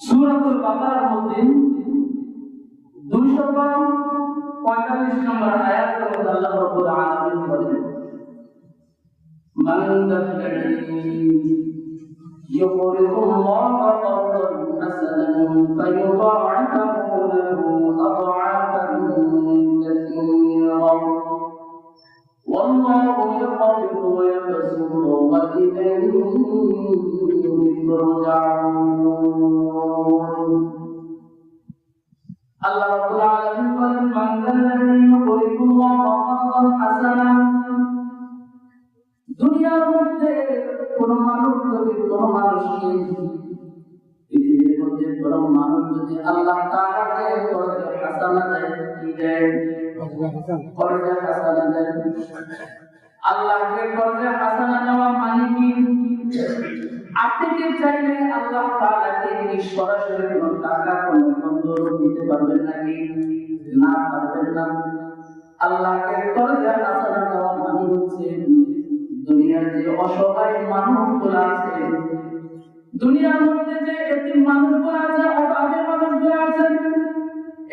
সূরাতুল বাকারার মধ্যে 245 নম্বর আয়াতের মধ্যে আল্লাহ রাব্বুল আলামিন বলেন, মান যাল্লাযী ইউকরিদুল্লাহা করদান হাসানান ফায়ুদাই'ফাহু লাহু আদ'আফান কাসীরা ওয়াল্লাহু ইয়াকবিদু ওয়া ইয়াবসুতু ওয়া ইলাইহি তুরজাউন। আল্লাহ রাব্বুল আলামিন বলেন, মান যাল্লাযী ইউকরিদুল্লাহা করদান হাসানান, দুনিয়ার মধ্যে কোন মানুষ যদি কোন মানুষকে, পৃথিবীর মধ্যে কোন মানুষ যদি আল্লাহ তাআলাকে করজে হাসানা দেয়, কি দেয়? করজে হাসানা দেয়। আল্লাহকে করজে হাসানা দেওয়া মানে কি? আপনি কি চাইলে আল্লাহ তাআলাকে কি সরাসরি কোন টাকা কোন বন্ধক দিতে পারবেন নাকি? না, পারবেন না। আল্লাহকে করজে হাসানা দেওয়া মানে হচ্ছে দুনিয়ার যে অসহায় মানুষগুলো আছে, দুনিয়ার মধ্যে যে এতিম মানুষগুলো আছে, অভাবী মানুষগুলো আছে,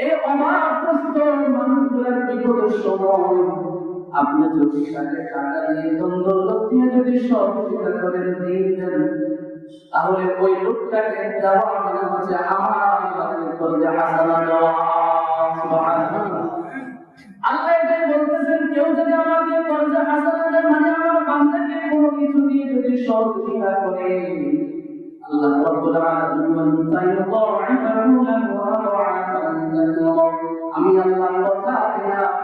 এই অভাবগ্রস্ত মানুষগুলোর বিপদের সময় আপনি যদি তাকে টাকা দিয়ে ধন-দৌলত দিয়ে যদি সহযোগিতা করেন, দেন, তাহলে ওই লোকটাকে দেওয়া মানে হচ্ছে আমার আল্লাহকে করজে হাসানা দেওয়া। সুবহানাল্লাহ। আল্লাহ এটাই বলতেছেন, কেউ যদি আমাকে করজে হাসানা দেয় মানে আমার বান্দাকে কোনো কিছু দিয়ে যদি সহযোগিতা করে, আল্লাহ রাব্বুল আলামিন বলেন, ফায়ুদাই'ফাহু লাহু আদ'আফান কাসীরা, আমি আল্লাহ কথা দিলাম,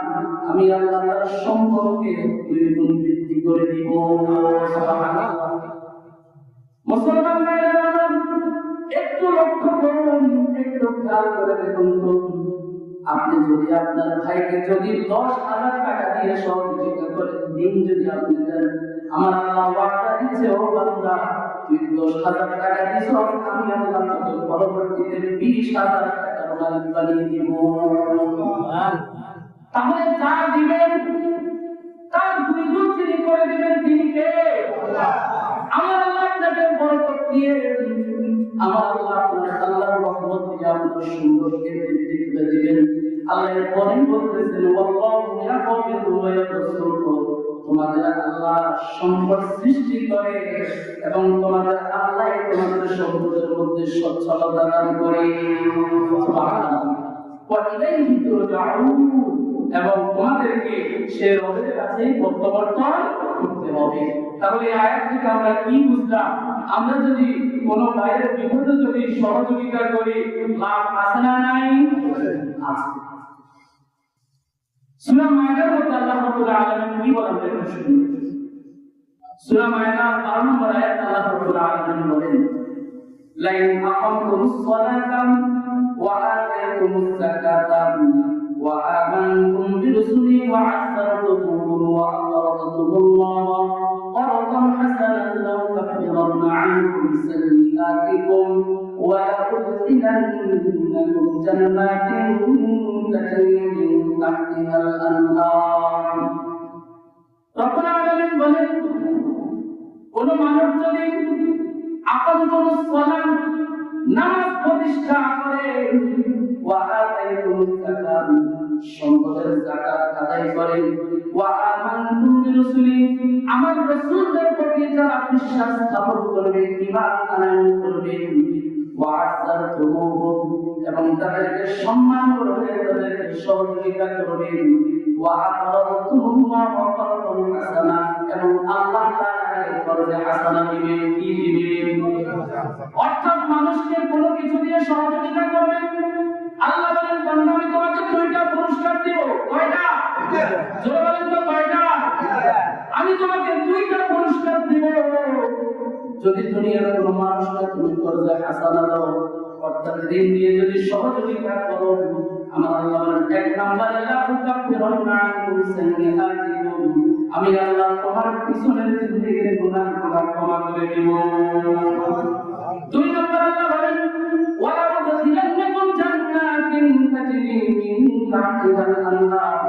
আমি আল্লাহ তার সম্পর্কে দুই গুণ বৃদ্ধি করে দিব। সুবহানাল্লাহ। মুসলমান ভাইরা আমার, একটু লক্ষ্য করুন, একটু খেয়াল করে দেখুন তো, আপনি যদি আপনার ভাইকে যদি 10,000 টাকা দিয়ে সহযোগিতা করেন, দিন যদি আপনি দেন, আমার আল্লাহ ওয়াদা দিচ্ছে, ও বান্দা তুই 10,000 টাকা দিছ, আমি আল্লাহ তোকে পরবর্তীতে 20,000 টাকা মালিক বানিয়ে দিব। তাহলে যা দিবেন তার দুই গুণ তিনি করে দিবেন, তিনি কে? আমার আল্লাহ আপনাকে বরকত দিয়ে, আমার আল্লাহ আপনার আল্লাহর রহমত দিয়ে আপনার সুন্দরকে বৃদ্ধি করে দিবেন। আল্লাহ পরে বলতেছেন, ওয়াল্লাহু ইয়াকবিদু ওয়া ইয়াবসুতু, তোমাদের আল্লাহ সম্পদ সৃষ্টি করে এবং তোমাদের আল্লাহ তোমাদের সম্পদের মধ্যে সচ্ছলতা দান করে। সুবহানাল্লাহ। ওয়া ইলাইহি তুরজাউন, এবং তোমাদেরকে সে রবের কাছেই প্রত্যাবর্তন করতে হবে। তাহলে এই আয়াত থেকে আমরা কি বুঝলাম? আমরা যদি কোনো ভাইয়ের বিপদে যদি সহযোগিতা করি, লাভ আছে না নাই? আছে। সূরা মায়দার মধ্যে আল্লাহ রাব্বুল আলামিন কি বলেন দেখুন শুনুন। সূরা মায়দা 12 নম্বর আয়াত আল্লাহ রাব্বুল আলামিন বলেন, লাইন আকামতুমুস সালাতা ওয়া আতাইতুমুজ যাকাতা ওয়া আমানতুম বিরুসুলি ওয়া আযযারতুমুহুম ওয়া aqradতুমুল্লাহ قرضا حسنا لأكفرن عنكم سيئاتكم ولأدخلنكم جنات تجري من تحتها الأنهار। রব্বুল আলামিন বলেন, কোন মানুষ যদি আকামতুস সালাত, নামাজ প্রতিষ্ঠা করে, ওয়া আতাইতুমুজ যাকাত, সম্পদের যাকাত আদায় করে, ওয়া আমানতুম বিরুসুলি, আমার রাসূলদের প্রতি যারা বিশ্বাস স্থাপন করবে, ঈমান আনয়ন করবে, ওয়া আযযারতুমুহুম, এবং তাদেরকে সম্মান করবে, তাদেরকে সহযোগিতা করবে, ওয়া aqradতুমুল্লাহ করদান হাসানা, এবং আল্লাহ তাআলাকে করজে হাসানা দিবে। কি দিবে? অর্থাৎ মানুষকে কোনো কিছু দিয়ে সহযোগিতা করবে। আল্লাহ বলেন, বান্দা আমি তোমাকে দুইটা পুরস্কার দেব। কয়টা? জোরে বলেন তো, কয়টা? আমি তোমাকে দুইটা পুরস্কার দেব যদি দুনিয়ার কোনো মানুষকে তুমি করজে হাসানা দাও, অর্থাৎ ঋণ দিয়ে যদি সহযোগিতা করো। আমার আল্লাহ বলেন, এক নম্বরে লাউকাফিরান্না আনকুম সাইয়্যাতিকুম, আমি আল্লাহ তোমার পিছনের জিন্দেগির গুনাহগুলো ক্ষমা করে দেব। দুই নম্বর আল্লাহ বলেন, ওয়া লাউদখিলান্নাকুম জান্নাতিন তাজরি মিন তাহতিহাল আনহার,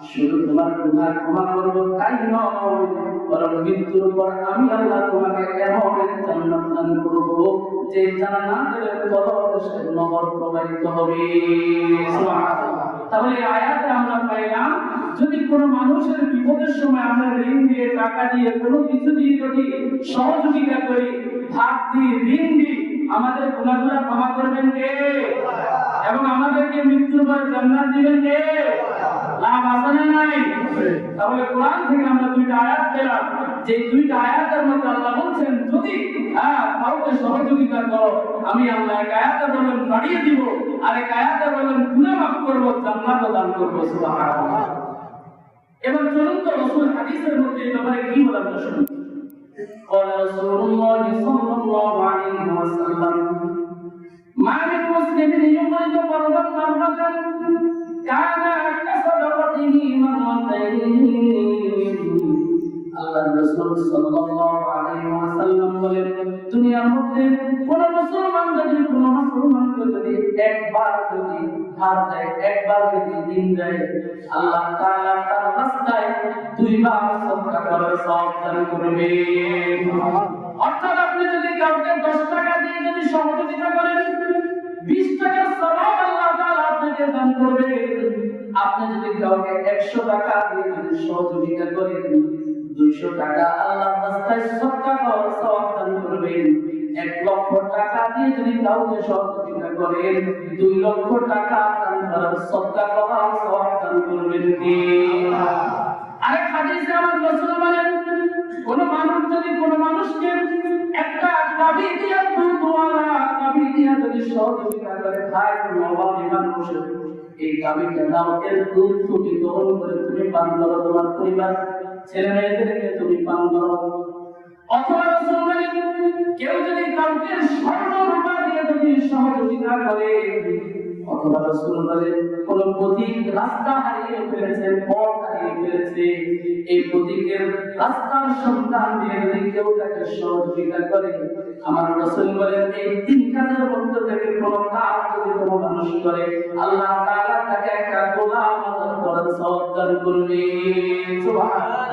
শুধু তোমার গুনাহ ক্ষমা করব তাই নয়, বরং মৃত্যুর পর আমি আল্লাহ তোমাকে এমন এক জান্নাত দান করব যে জান্নাতের তলদেশে নহর প্রবাহিত হবে। সুবহানাল্লাহ। তাহলে আয়াতে আমরা পাইলাম যদি কোনো মানুষের বিপদের সময় আমরা ঋণ দিয়ে, টাকা দিয়ে, কোনো কিছু দিয়ে যদি সহযোগিতা করি, ধার দিয়ে, ঋণ দিই, আমাদের গুনাহগুলো ক্ষমা করবেন কে? এবং আমাদেরকে মৃত্যুর পর জান্নাত দিবেন কে? লাভ আছে না নাই? তাহলে কোরআন থেকে আমরা দুইটা আয়াত পেলাম, যে দুইটা আয়াতের মধ্যে আল্লাহ বলছেন যদি কাউকে সহযোগিতা করো, আমি আল্লাহ এক আয়াতে বলেন বাড়িয়ে দিব, আর এক আয়াতে বলেন গুনাহ মাফ করব, জান্নাত দান করব। সুবহানাল্লাহ। এবার চলুন তো রাসূল হাদিসের মধ্যে এই ব্যাপারে কি বলেন শুনুন। قال رسول الله صلى الله عليه وسلم ما من مسلم يخرج قرضا مرة كان كصدقته مرتين। আল্লাহ রাসূল সাল্লাল্লাহু আলাইহি ওয়াসাল্লাম বলেন, দুনিয়ার মধ্যে কোন মুসলমানকে যদি একবার যদি ধার দেয়, একবার যদি ঋণ দেয়, আল্লাহ তাআলা তার রাস্তায় দুইবার সদকা করার সওয়াব দান করবেন। অর্থাৎ আপনি যদি কাউকে 10 টাকা দিয়ে যদি সহযোগিতা করেন, 20 টাকার সওয়াব আল্লাহ তাআলা আপনাকে দান করবেন। আপনি যদি কাউকে 100 টাকা দিয়ে যদি সহযোগিতা করেন, 200 টাকা আল্লাহর রাস্তায় সদকা করার সওয়াব দান করবেন। 1 লক্ষ টাকা দিয়ে যদি কাউকে সহযোগিতা করেন, 2 লক্ষ টাকা দান করার সদকা করার সওয়াব দান করবেন কে? আরেক হাদিসে আমার রাসূল বলেন, কোন মানুষ যদি কোন মানুষকে একটা গাভী দিয়ে দুধওয়ালা গাভী দিয়ে যদি সহযোগিতা করে, ভাই নবাবী মানুষ, এই গাভীটা দাও, এর দুধ তুমি গ্রহণ করে তুমি পান করো, তোমার পরিবার ছেলে মেয়েদেরকে তুমি পান করো। অথবা রাসূল বলেন, কেউ যদি কাউকে স্বর্ণ রূপা দিয়ে যদি সহযোগিতা করে, অথবা রাসূল বলেন কোন পথিক রাস্তা হারিয়ে ফেলেছে, পথ হারিয়ে ফেলেছে, এই পথিকের রাস্তার সন্ধান দিয়ে যদি কেউ তাকে সহযোগিতা করে, আমার রাসূল বলেন এই 3 কাজের মধ্যে থেকে কোন কাজ যদি কোনো মানুষ করে, আল্লাহ তাআলা তাকে একটা গোলাম আজাদ করার সওয়াব দান করবেন। সুবহানাল্লাহ।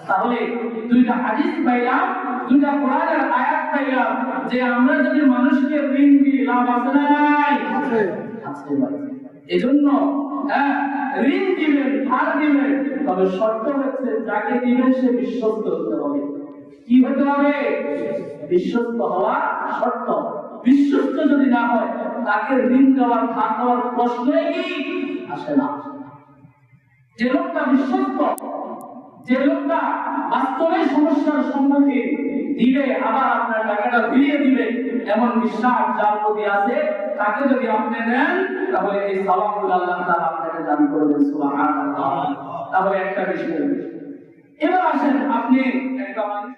তাহলে দুইটা হাদিস পাইলাম, দুইটা কোরআনের আয়াত পাইলাম, যে আমরা যদি মানুষকে ঋণ দিই, লাভ আছে না নাই? আছে ভাই। এজন্য ঋণ দিবেন, ধার দিবেন, তবে শর্ত হচ্ছে যাকে দিবেন সে বিশ্বস্ত হতে হবে। কি হতে হবে? বিশ্বস্ত হওয়া শর্ত। বিশ্বস্ত যদি না হয়, তাকে ঋণ দেওয়ার, ধার দেওয়ার প্রশ্নই কি আসে না। যে লোকটা বিশ্বস্ত, যে লোকটা বাস্তবে সমস্যার সম্মুখীন, দিলে আবার আপনার টাকাটা ফিরিয়ে দিবে, এমন বিশ্বাস যার প্রতি আছে, তাকে যদি আপনি নেন, তাহলে এই সওয়াবগুলো আল্লাহ তাআলা আপনাকে দান করবেন। সুবহানাল্লাহ। তাহলে একটা বিষয়, এবার আসেন আপনি একটা মানুষ